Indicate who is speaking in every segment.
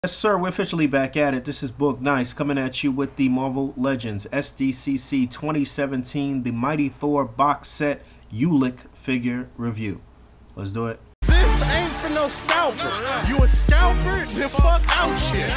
Speaker 1: Yes, sir, we're officially back at it. This is Boog Nice coming at you with the Marvel Legends SDCC 2017, the Mighty Thor box set Ulik figure review. Let's do it.
Speaker 2: This ain't for no scalper. You a scalper? Then fuck out shit.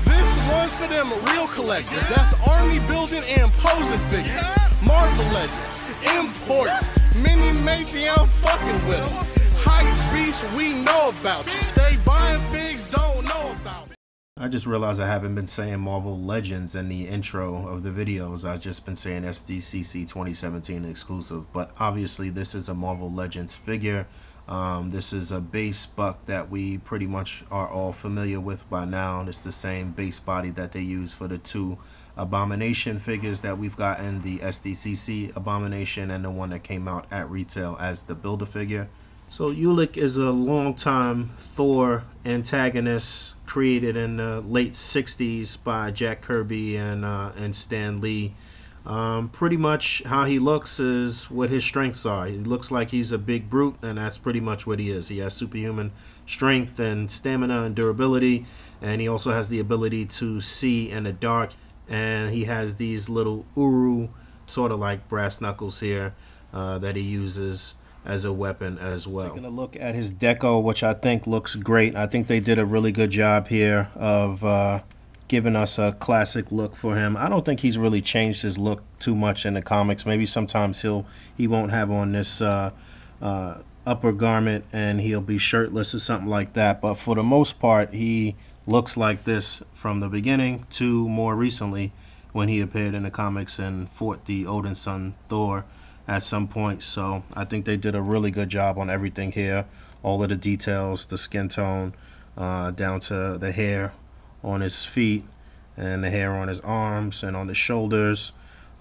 Speaker 2: This one's for them real collectors. That's army building and posing figures. Marvel Legends, imports, mini matey, I'm fucking with them. Hype beast, we know about you. Stay buying figs, don't know about it.
Speaker 1: I just realized I haven't been saying Marvel Legends in the intro of the videos. I've just been saying SDCC 2017 exclusive, but obviously this is a Marvel Legends figure. This is a base buck that we pretty much are all familiar with by now. It's the same base body that they use for the two Abomination figures that we've gotten, the SDCC Abomination and the one that came out at retail as the Builder figure. So Ulik is a longtime Thor antagonist created in the late 60s by Jack Kirby and Stan Lee. Pretty much how he looks is what his strengths are. He looks like he's a big brute, and that's pretty much what he is. He has superhuman strength and stamina and durability, and he also has the ability to see in the dark, and he has these little uru, sort of like brass knuckles here, that he uses as a weapon as well. Taking a look at his deco, which I think looks great. I think they did a really good job here of giving us a classic look for him. I don't think he's really changed his look too much in the comics. Maybe sometimes he won't have on this upper garment and he'll be shirtless or something like that, but for the most part he looks like this from the beginning to more recently when he appeared in the comics and fought the Odin's son Thor at some point. So I think they did a really good job on everything here. All of the details, the skin tone, down to the hair on his feet and the hair on his arms and on the shoulders.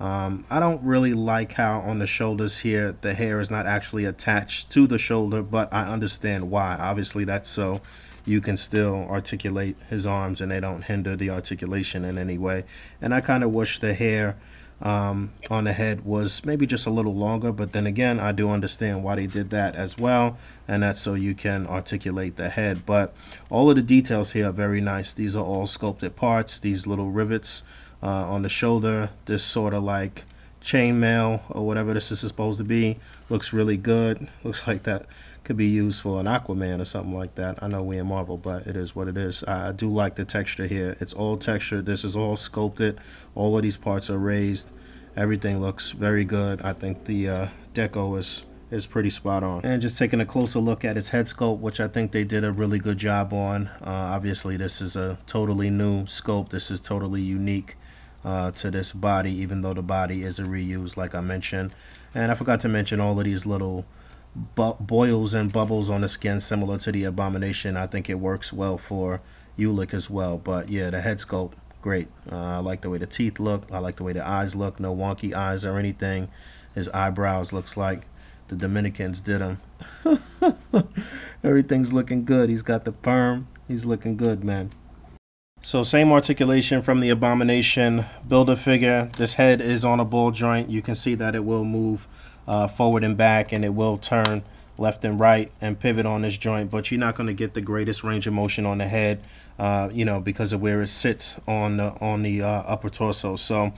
Speaker 1: I don't really like how on the shoulders here the hair is not actually attached to the shoulder, but I understand why. Obviously that's so you can still articulate his arms and they don't hinder the articulation in any way. And I kind of wish the hair on the head was maybe just a little longer, but then again I do understand why they did that as well, and that's so you can articulate the head. But all of the details here are very nice. These are all sculpted parts. These little rivets on the shoulder, this sort of like chainmail or whatever this is supposed to be, looks really good. Looks like that could be used for an Aquaman or something like that. I know we in Marvel, but it is what it is. I do like the texture here. It's all textured. This is all sculpted. All of these parts are raised. Everything looks very good. I think the deco is pretty spot on. And just taking a closer look at his head sculpt, which I think they did a really good job on. Obviously this is a totally new sculpt. This is totally unique to this body, even though the body is a reuse like I mentioned. And I forgot to mention all of these little boils and bubbles on the skin similar to the Abomination. I think it works well for Ulik as well. But yeah, the head sculpt, great. I like the way the teeth look. I like the way the eyes look. No wonky eyes or anything. His eyebrows looks like the Dominicans did them. Everything's looking good. He's got the perm. He's looking good, man. So same articulation from the Abomination Builder figure. This head is on a ball joint. You can see that it will move forward and back, and it will turn left and right and pivot on this joint, but you're not going to get the greatest range of motion on the head, you know, because of where it sits on the upper torso. So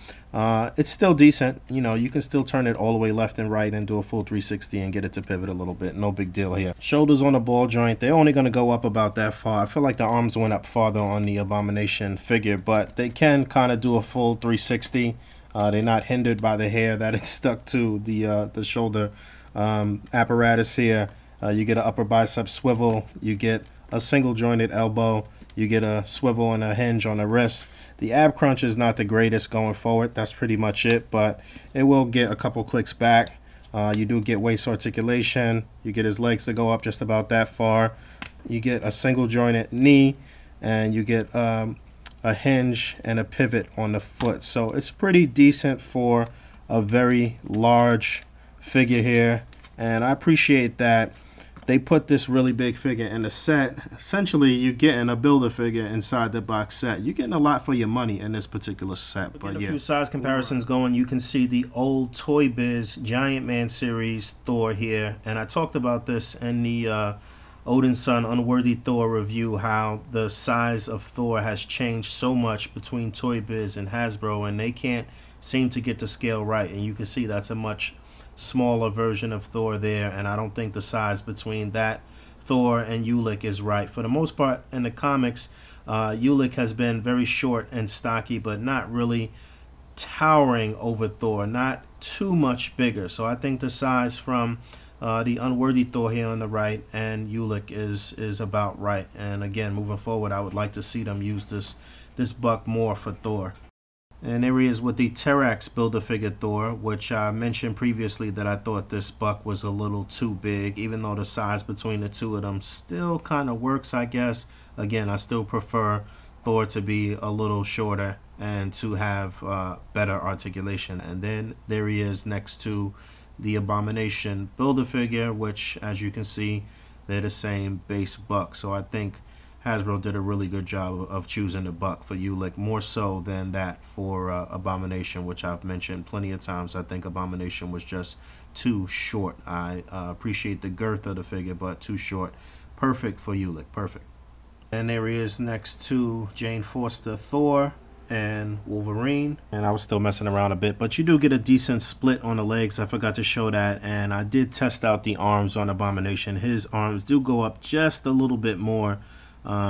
Speaker 1: it's still decent. You know, you can still turn it all the way left and right and do a full 360 and get it to pivot a little bit. No big deal here. Shoulders on the ball joint, they're only going to go up about that far. I feel like the arms went up farther on the Abomination figure, but they can kind of do a full 360. They're not hindered by the hair that is stuck to the shoulder apparatus here. You get an upper bicep swivel, you get a single jointed elbow, you get a swivel and a hinge on the wrist. The ab crunch is not the greatest going forward. That's pretty much it, but it will get a couple clicks back. You do get waist articulation. You get his legs to go up just about that far. You get a single jointed knee, and you get a hinge and a pivot on the foot. So it's pretty decent for a very large figure here, and I appreciate that they put this really big figure in the set. Essentially you're getting a Builder figure inside the box set. You're getting a lot for your money in this particular set. But yeah, a few size comparisons going. You can see the old Toy Biz Giant Man series Thor here, and I talked about this in the Odin's Son Unworthy Thor review, how the size of Thor has changed so much between Toy Biz and Hasbro, and they can't seem to get the scale right. And you can see that's a much smaller version of Thor there, and I don't think the size between that Thor and Ulik is right. For the most part in the comics, Ulik has been very short and stocky, but not really towering over Thor, not too much bigger. So I think the size from the Unworthy Thor here on the right and Ulik is about right. And again, moving forward, I would like to see them use this buck more for Thor. And there he is with the Terax Build-A-Figure Thor, which I mentioned previously that I thought this buck was a little too big, even though the size between the two of them still kind of works, I guess. Again, I still prefer Thor to be a little shorter and to have better articulation. And then there he is next to the Abomination Build-A-Figure, which, as you can see, they're the same base buck. So I think Hasbro did a really good job of choosing the buck for Ulik, more so than that for Abomination, which I've mentioned plenty of times. I think Abomination was just too short. I appreciate the girth of the figure, but too short. Perfect for Ulik, perfect. And there he is next to Jane Foster Thor and Wolverine. And I was still messing around a bit, but you do get a decent split on the legs. I forgot to show that. And I did test out the arms on Abomination. His arms do go up just a little bit more.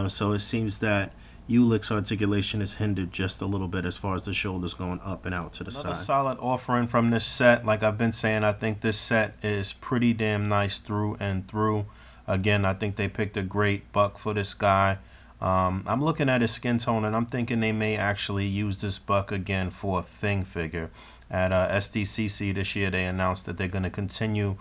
Speaker 1: So it seems that Ulik's articulation is hindered just a little bit as far as the shoulders going up and out to the side. Another solid offering from this set. Like I've been saying, I think this set is pretty damn nice through and through. Again, I think they picked a great buck for this guy. I'm looking at his skin tone, and I'm thinking they may actually use this buck again for a Thing figure. At SDCC this year, they announced that they're going to continue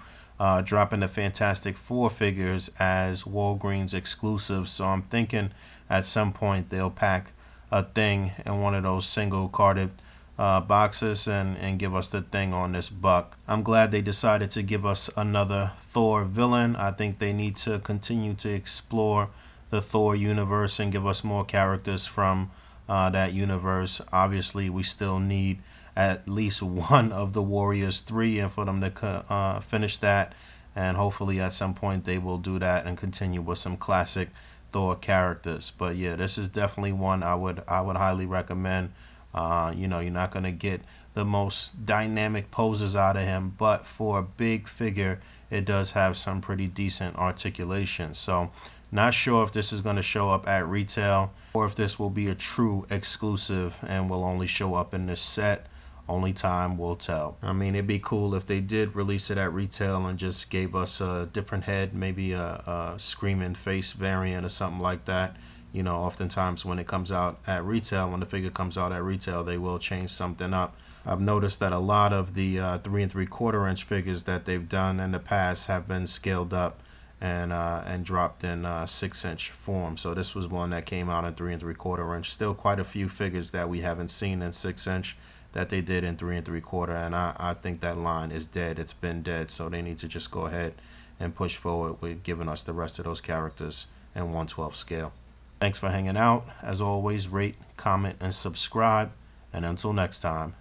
Speaker 1: dropping the Fantastic Four figures as Walgreens exclusives. So I'm thinking at some point they'll pack a Thing in one of those single carded boxes and give us the Thing on this buck. I'm glad they decided to give us another Thor villain. I think they need to continue to explore the Thor universe and give us more characters from that universe. Obviously, we still need at least one of the Warriors 3, and for them to finish that, and hopefully at some point they will do that and continue with some classic Thor characters. But yeah, this is definitely one I would highly recommend. You know, you're not going to get the most dynamic poses out of him, but for a big figure, it does have some pretty decent articulation. So not sure if this is going to show up at retail or if this will be a true exclusive and will only show up in this set. Only time will tell. I mean, it'd be cool if they did release it at retail and just gave us a different head, maybe a screaming face variant or something like that. You know, oftentimes when it comes out at retail, when the figure comes out at retail, they will change something up. I've noticed that a lot of the 3 3/4 inch figures that they've done in the past have been scaled up and dropped in 6-inch form. So this was one that came out in 3 3/4 inch. Still quite a few figures that we haven't seen in 6-inch that they did in 3 3/4, and I think that line is dead. It's been dead, so they need to just go ahead and push forward with giving us the rest of those characters in 1/12 scale. Thanks for hanging out. As always, rate, comment, and subscribe. And until next time,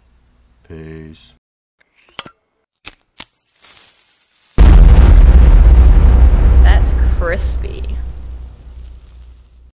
Speaker 1: peace.
Speaker 3: That's crispy.